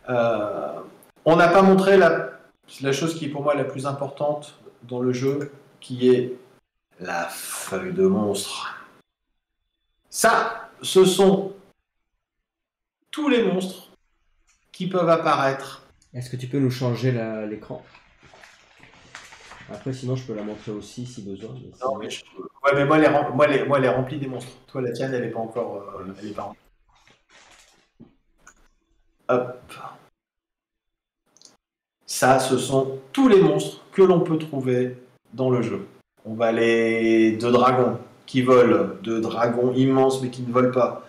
On n'a pas montré la chose qui est pour moi la plus importante dans le jeu, qui est la feuille de monstre. Ça, ce sont tous les monstres qui peuvent apparaître. Est-ce que tu peux nous changer l'écran? Après, sinon, je peux la montrer aussi si besoin. Non, mais ouais, mais moi, elle est remplie des monstres. Toi, la tienne, elle n'est pas encore elle est pas remplie. Hop. Ça, ce sont tous les monstres que l'on peut trouver dans le jeu. On va aller de dragons qui volent, de dragons immenses mais qui ne volent pas,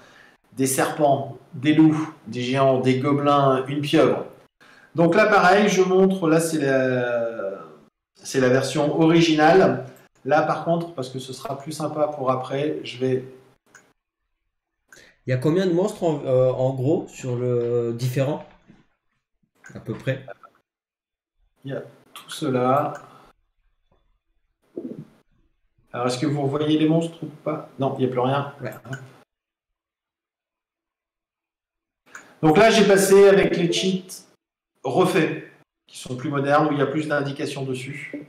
des serpents, des loups, des géants, des gobelins, une pieuvre. Donc là, pareil, je montre, là c'est la version originale. Là, par contre, parce que ce sera plus sympa pour après, je vais... Il y a combien de monstres en gros sur le différent? À peu près. Il y a tout cela. Alors, est-ce que vous revoyez les monstres ou pas? Non, il n'y a plus rien. Ouais. Donc là, j'ai passé avec les cheats refaits, qui sont plus modernes, où il y a plus d'indications dessus.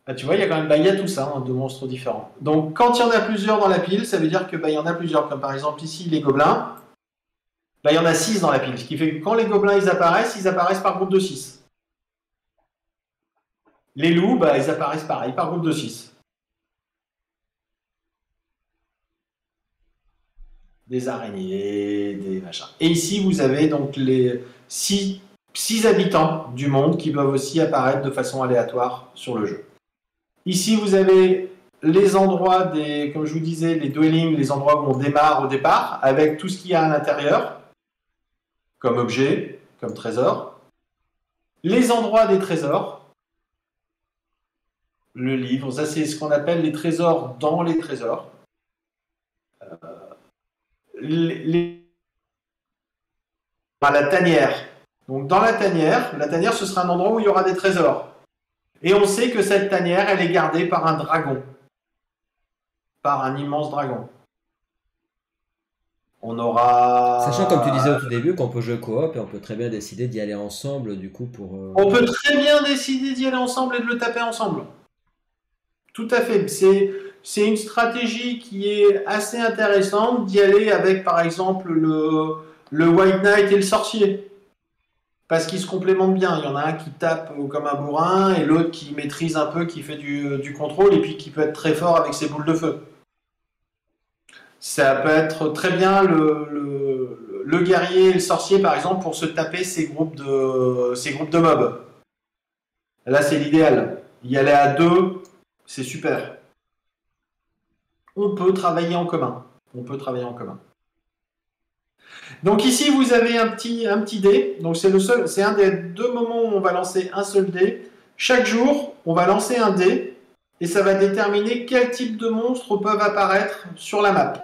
Ah, tu vois, il y a quand même, il y a tout ça, hein, de monstres différents. Donc, quand il y en a plusieurs dans la pile, ça veut dire que il y en a plusieurs. Comme par exemple ici, les gobelins. Il y en a 6 dans la pile, ce qui fait que quand les gobelins ils apparaissent par groupe de 6. Les loups, ils apparaissent pareil, par groupe de 6. Des araignées, des machins. Et ici, vous avez donc les 6 habitants du monde qui peuvent aussi apparaître de façon aléatoire sur le jeu. Ici, vous avez les endroits comme je vous disais, les dwellings, les endroits où on démarre au départ, avec tout ce qu'il y a à l'intérieur, comme objet, comme trésor. Les endroits des trésors. Le livre, ça c'est ce qu'on appelle les trésors dans les trésors. La tanière. Donc dans la tanière ce sera un endroit où il y aura des trésors. Et on sait que cette tanière, elle est gardée par un dragon. Par un immense dragon. On aura... Sachant, comme tu disais au tout début, qu'on peut jouer coop et on peut très bien décider d'y aller ensemble, du coup, pour... On peut très bien décider d'y aller ensemble et de le taper ensemble. Tout à fait. C'est une stratégie qui est assez intéressante d'y aller avec, par exemple, le White Knight et le sorcier. Parce qu'ils se complémentent bien. Il y en a un qui tape comme un bourrin et l'autre qui maîtrise un peu, qui fait du contrôle et puis qui peut être très fort avec ses boules de feu. Ça peut être très bien le guerrier et le sorcier, par exemple, pour se taper ces groupes de mobs. Là, c'est l'idéal. Y aller à 2, c'est super. On peut travailler en commun. Donc ici, vous avez un petit dé. Donc c'est un des 2 moments où on va lancer un seul dé. Chaque jour, on va lancer un dé et ça va déterminer quel type de monstres peuvent apparaître sur la map.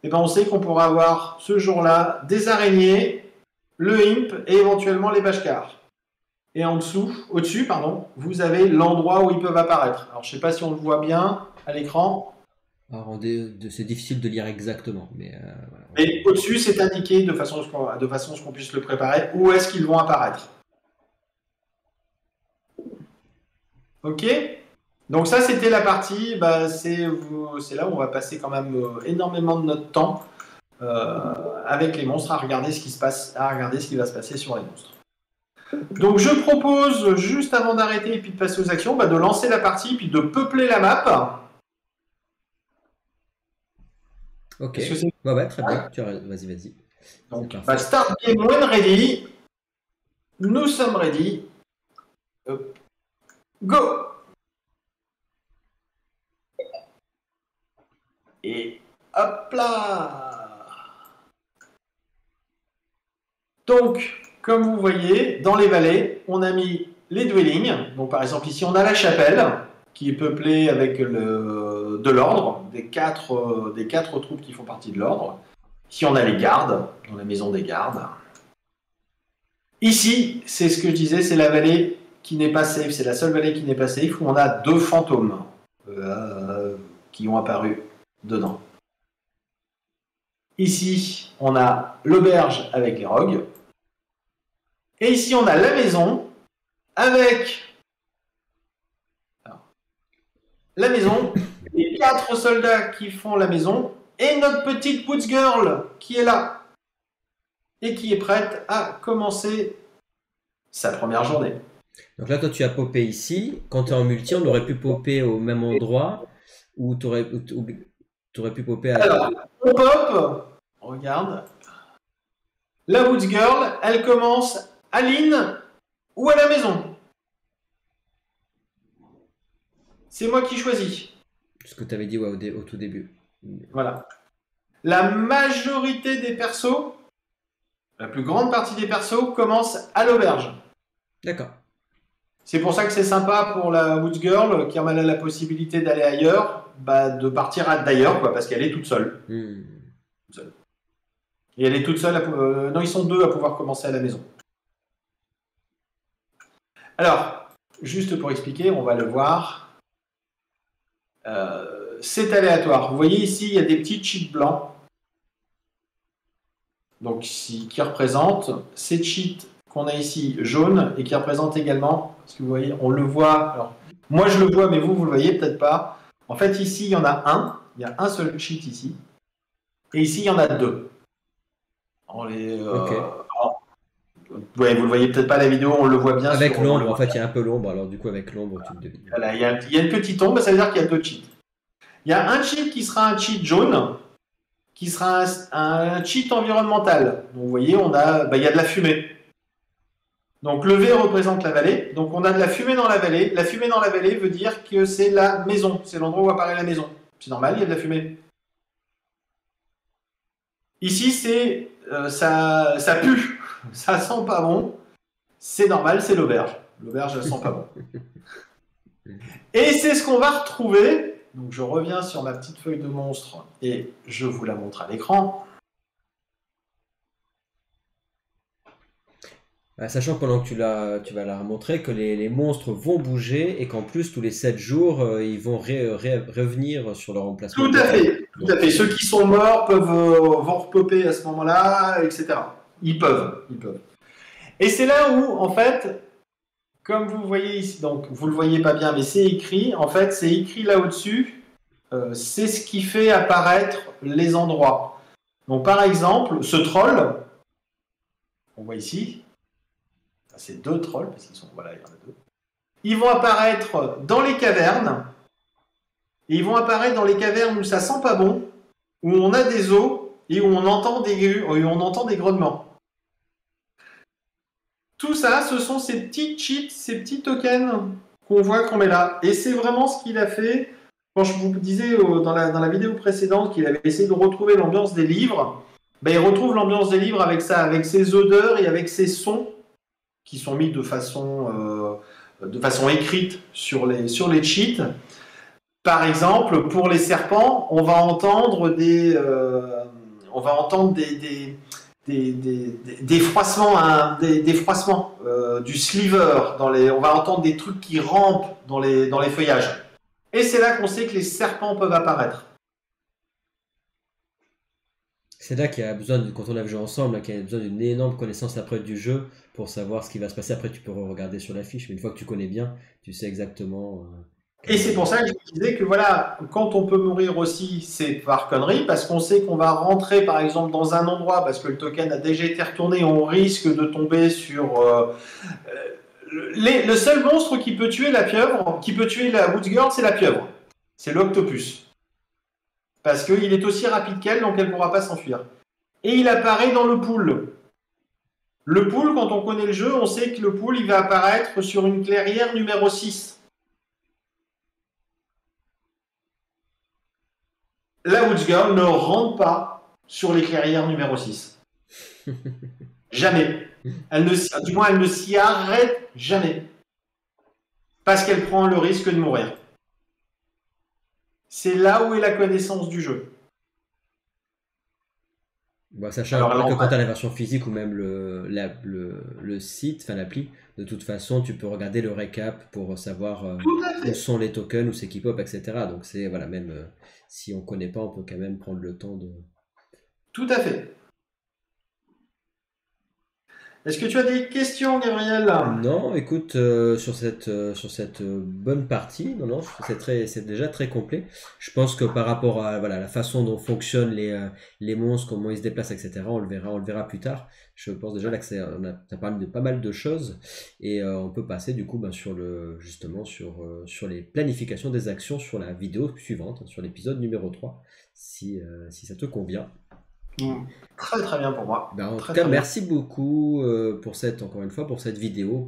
Et on sait qu'on pourra avoir ce jour-là des araignées, le imp et éventuellement les bashkars. Et au-dessus, vous avez l'endroit où ils peuvent apparaître. Alors je ne sais pas si on le voit bien à l'écran. Alors, c'est difficile de lire exactement. Mais au-dessus, c'est indiqué de façon à ce qu'on puisse le préparer, où est-ce qu'ils vont apparaître. Ok ? Donc ça, c'était la partie, c'est là où on va passer quand même énormément de notre temps avec les monstres à regarder ce qui se passe, à regarder ce qui va se passer sur les monstres. Donc je propose, juste avant d'arrêter et puis de passer aux actions, de lancer la partie puis de peupler la map. Ok, ouais, très bien, vas-y. Donc, start game when ready. Nous sommes ready. Go! Et hop là! Donc, comme vous voyez, dans les vallées, on a mis les dwellings. Donc, par exemple, ici, on a la chapelle, qui est peuplée avec de l'ordre, des quatre troupes qui font partie de l'ordre. Ici, on a les gardes, dans la maison des gardes. Ici, c'est ce que je disais, c'est la vallée qui n'est pas safe. C'est la seule vallée qui n'est pas safe, où on a 2 fantômes qui ont apparu dedans. Ici, on a l'auberge avec les rogues. Et ici, on a la maison avec les 4 soldats qui font la maison et notre petite Woods Girl qui est là et qui est prête à commencer sa première journée. Donc là, toi, tu as popé ici. Quand tu es en multi, on aurait pu popper au même endroit ou tu aurais pu popper à... Alors, on pop. regarde. La Woods Girl, elle commence à l'inn ou à la maison. C'est moi qui choisis. Ce que tu avais dit ouais, au tout début. Voilà. La majorité des persos, la plus grande partie des persos, commence à l'auberge. D'accord. C'est pour ça que c'est sympa pour la Woods Girl, qui a la possibilité d'aller ailleurs, de partir d'ailleurs, parce qu'elle est toute seule. Et elle est toute seule. Non, ils sont deux à pouvoir commencer à la maison. Alors, juste pour expliquer, on va le voir. C'est aléatoire. Vous voyez ici, il y a des petits cheats blancs. Donc, qui représentent ces cheats qu'on a ici jaunes et qui représentent également, parce que vous voyez, on le voit. Alors, moi, je le vois, mais vous le voyez peut-être pas. En fait, ici, il y en a un. Il y a un seul cheat ici. Et ici, il y en a deux. Okay. Ouais, vous le voyez peut-être pas à la vidéo, on le voit bien. Avec l'ombre, en fait, il y a un peu l'ombre. Alors, du coup, avec l'ombre, tu le devines. Voilà, il y a une petite ombre, ça veut dire qu'il y a deux cheats. Il y a un cheat qui sera un cheat jaune, qui sera un cheat environnemental. Donc, vous voyez, il y a de la fumée. Donc, le V représente la vallée. Donc, on a de la fumée dans la vallée. La fumée dans la vallée veut dire que c'est la maison. C'est l'endroit où apparaît la maison. C'est normal, il y a de la fumée. Ici, c'est ça pue. Ça sent pas bon. C'est normal, c'est l'auberge. L'auberge, elle sent pas bon. Et c'est ce qu'on va retrouver. Donc, je reviens sur ma petite feuille de monstre et je vous la montre à l'écran. Sachant que pendant que tu vas la montrer que les monstres vont bouger et qu'en plus tous les 7 jours ils vont revenir sur leur emplacement. Tout à fait, tout à fait. Ceux qui sont morts vont repopper à ce moment-là, etc. Ils peuvent. Et c'est là où, en fait, comme vous voyez ici, donc vous le voyez pas bien, mais c'est écrit. En fait, c'est écrit là au-dessus. C'est ce qui fait apparaître les endroits. Donc, par exemple, ce troll, on voit ici. C'est deux trolls, parce qu'ils sont, voilà, il y en a deux. Ils vont apparaître dans les cavernes, et ils vont apparaître dans les cavernes où ça sent pas bon, où on a des os, et où on entend des grognements. Tout ça, ce sont ces petits cheats, ces petits tokens qu'on met là. Et c'est vraiment ce qu'il a fait, quand je vous disais dans la vidéo précédente qu'il avait essayé de retrouver l'ambiance des livres, il retrouve l'ambiance des livres avec ça, avec ses odeurs et avec ses sons, qui sont mis de façon écrite sur les cheats. Par exemple, pour les serpents, on va entendre des froissements, des froissements, du sliver. On va entendre des trucs qui rampent dans les feuillages. Et c'est là qu'on sait que les serpents peuvent apparaître. C'est là qu'il y a besoin, quand on a joué ensemble, qu'il y a besoin d'une énorme connaissance après du jeu pour savoir ce qui va se passer. Après, tu peux regarder sur la fiche, mais une fois que tu connais bien, tu sais exactement. Et c'est pour ça que je disais que voilà, quand on peut mourir aussi, c'est par connerie, parce qu'on sait qu'on va rentrer par exemple dans un endroit, parce que le token a déjà été retourné, on risque de tomber sur. Le seul monstre qui peut tuer la pieuvre, qui peut tuer la Woods Girl, c'est la pieuvre. C'est l'octopus. Parce qu'il est aussi rapide qu'elle, donc elle ne pourra pas s'enfuir. Et il apparaît dans le pool. Le pool, quand on connaît le jeu, on sait que le pool, il va apparaître sur une clairière numéro 6. La Woods Girl ne rentre pas sur les clairières numéro 6. Jamais. Elle ne s'y arrête jamais. Parce qu'elle prend le risque de mourir. C'est là où est la connaissance du jeu. Sachant que quand tu as la version physique ou même le site, enfin l'appli, de toute façon, tu peux regarder le récap pour savoir où sont les tokens, où c'est qui pop, etc. Donc c'est voilà, même si on connaît pas, on peut quand même prendre le temps de. Tout à fait. Est-ce que tu as des questions, Gabriel? Non, écoute, sur cette bonne partie, non, c'est déjà très complet. Je pense que par rapport à la façon dont fonctionnent les monstres, comment ils se déplacent, etc., on le verra plus tard. Je pense déjà là que t'as parlé de pas mal de choses et on peut passer du coup sur les planifications des actions sur la vidéo suivante, sur l'épisode numéro 3, si ça te convient. Très très bien pour moi. Ben, en Très tout cas, très bien. merci beaucoup encore une fois, pour cette vidéo,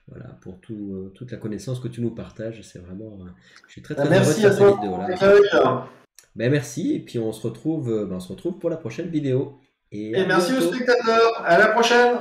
voilà, pour toute la connaissance que tu nous partages. C'est vraiment, je suis très très heureux de Merci faire à cette toi vidéo pour là. l'accueil. Ben, merci, et puis on se retrouve pour la prochaine vidéo. Et Et à merci aux bientôt. spectateurs. À la prochaine.